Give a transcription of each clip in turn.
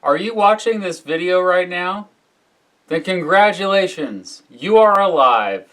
Are you watching this video right now? Then congratulations, you are alive.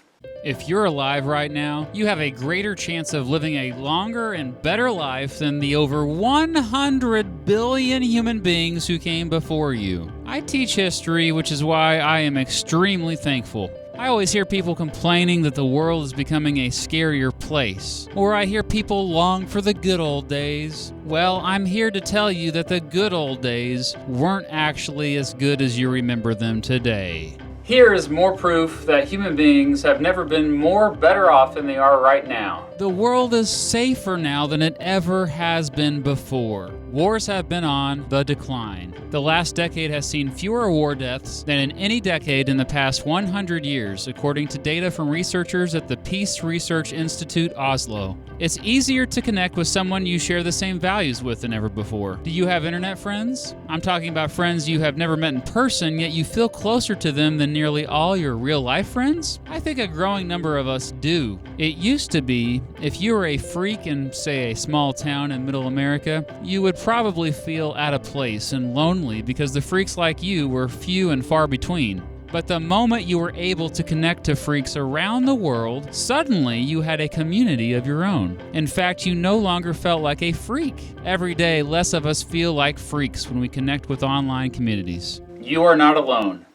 If you're alive right now, you have a greater chance of living a longer and better life than the over 100 billion human beings who came before you. I teach history, which is why I am extremely thankful. I always hear people complaining that the world is becoming a scarier place, or I hear people long for the good old days. Well, I'm here to tell you that the good old days weren't actually as good as you remember them today. Here is more proof that human beings have never been more better off than they are right now. The world is safer now than it ever has been before. Wars have been on the decline. The last decade has seen fewer war deaths than in any decade in the past 100 years, according to data from researchers at the Peace Research Institute Oslo. It's easier to connect with someone you share the same values with than ever before. Do you have internet friends? I'm talking about friends you have never met in person, yet you feel closer to them than nearly all your real-life friends? I think a growing number of us do. It used to be, if you were a freak in, say, a small town in middle America, you would probably feel out of place and lonely because the freaks like you were few and far between. But the moment you were able to connect to freaks around the world, suddenly you had a community of your own. In fact, you no longer felt like a freak. Every day, less of us feel like freaks when we connect with online communities. You are not alone.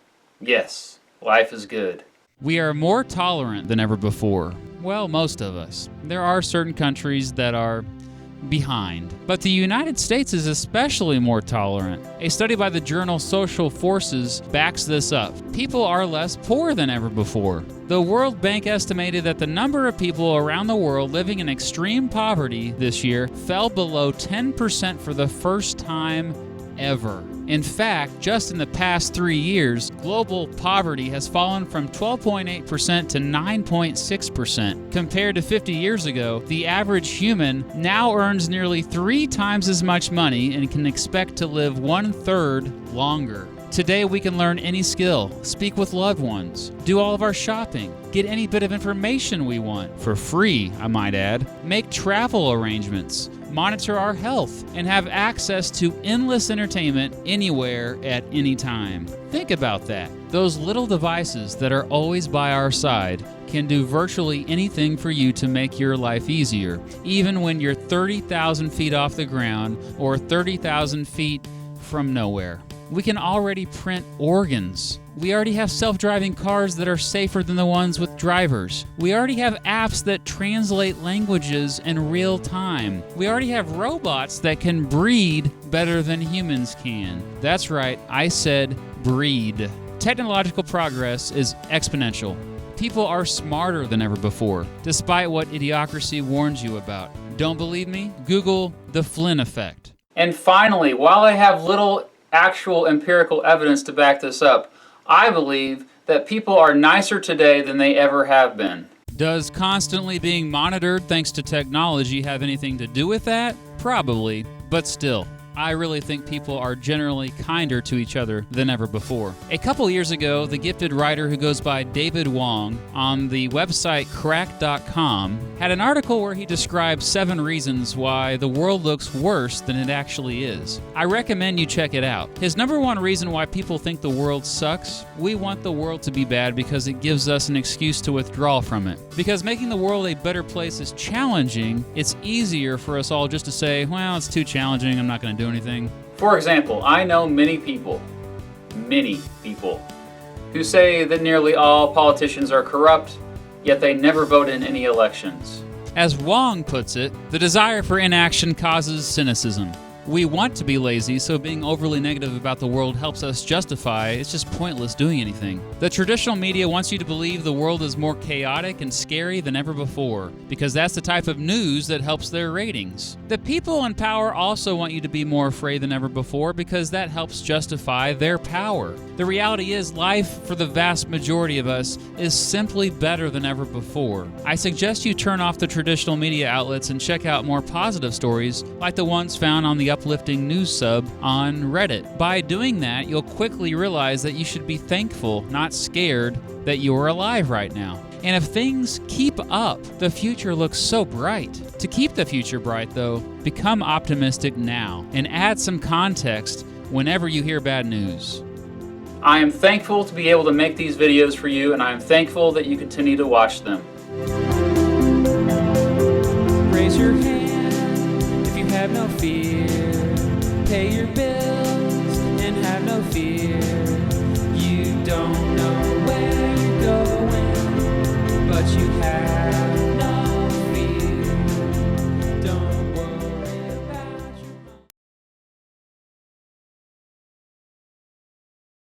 Yes, life is good. We are more tolerant than ever before. Well, most of us. There are certain countries that are behind. But the United States is especially more tolerant. A study by the journal Social Forces backs this up. People are less poor than ever before. The World Bank estimated that the number of people around the world living in extreme poverty this year fell below 10% for the first time ever. In fact, just in the past 3 years, global poverty has fallen from 12.8% to 9.6%. Compared to 50 years ago, the average human now earns nearly 3 times as much money and can expect to live 1/3 longer. Today we can learn any skill, speak with loved ones, do all of our shopping, get any bit of information we want, for free, I might add, make travel arrangements, monitor our health, and have access to endless entertainment anywhere at any time. Think about that. Those little devices that are always by our side can do virtually anything for you to make your life easier, even when you're 30,000 feet off the ground or 30,000 feet from nowhere. We can already print organs. We already have self-driving cars that are safer than the ones with drivers. We already have apps that translate languages in real time. We already have robots that can breed better than humans can. That's right, I said breed. Technological progress is exponential. People are smarter than ever before, despite what idiocracy warns you about. Don't believe me? Google the Flynn effect. And finally, while I have little actual empirical evidence to back this up, I believe that people are nicer today than they ever have been. Does constantly being monitored thanks to technology have anything to do with that? Probably, but still. I really think people are generally kinder to each other than ever before. A couple years ago, the gifted writer who goes by David Wong on the website crack.com had an article where he described 7 reasons why the world looks worse than it actually is. I recommend you check it out. His number 1 reason why people think the world sucks: we want the world to be bad because it gives us an excuse to withdraw from it. Because making the world a better place is challenging, it's easier for us all just to say, well, it's too challenging, I'm not going to do anything. For example, I know many people, who say that nearly all politicians are corrupt, yet they never vote in any elections. As Wong puts it, the desire for inaction causes cynicism. We want to be lazy, so being overly negative about the world helps us justify it's just pointless doing anything. The traditional media wants you to believe the world is more chaotic and scary than ever before, because that's the type of news that helps their ratings. The people in power also want you to be more afraid than ever before, because that helps justify their power. The reality is, life for the vast majority of us is simply better than ever before. I suggest you turn off the traditional media outlets and check out more positive stories like the ones found on the uplifting news sub on Reddit. By doing that, you'll quickly realize that you should be thankful, not scared, that you are alive right now. And if things keep up, the future looks so bright. To keep the future bright, though, become optimistic now and add some context whenever you hear bad news. I am thankful to be able to make these videos for you, and I am thankful that you continue to watch them. Raise your hand if you have no fear. Pay your bills and have no fear. You don't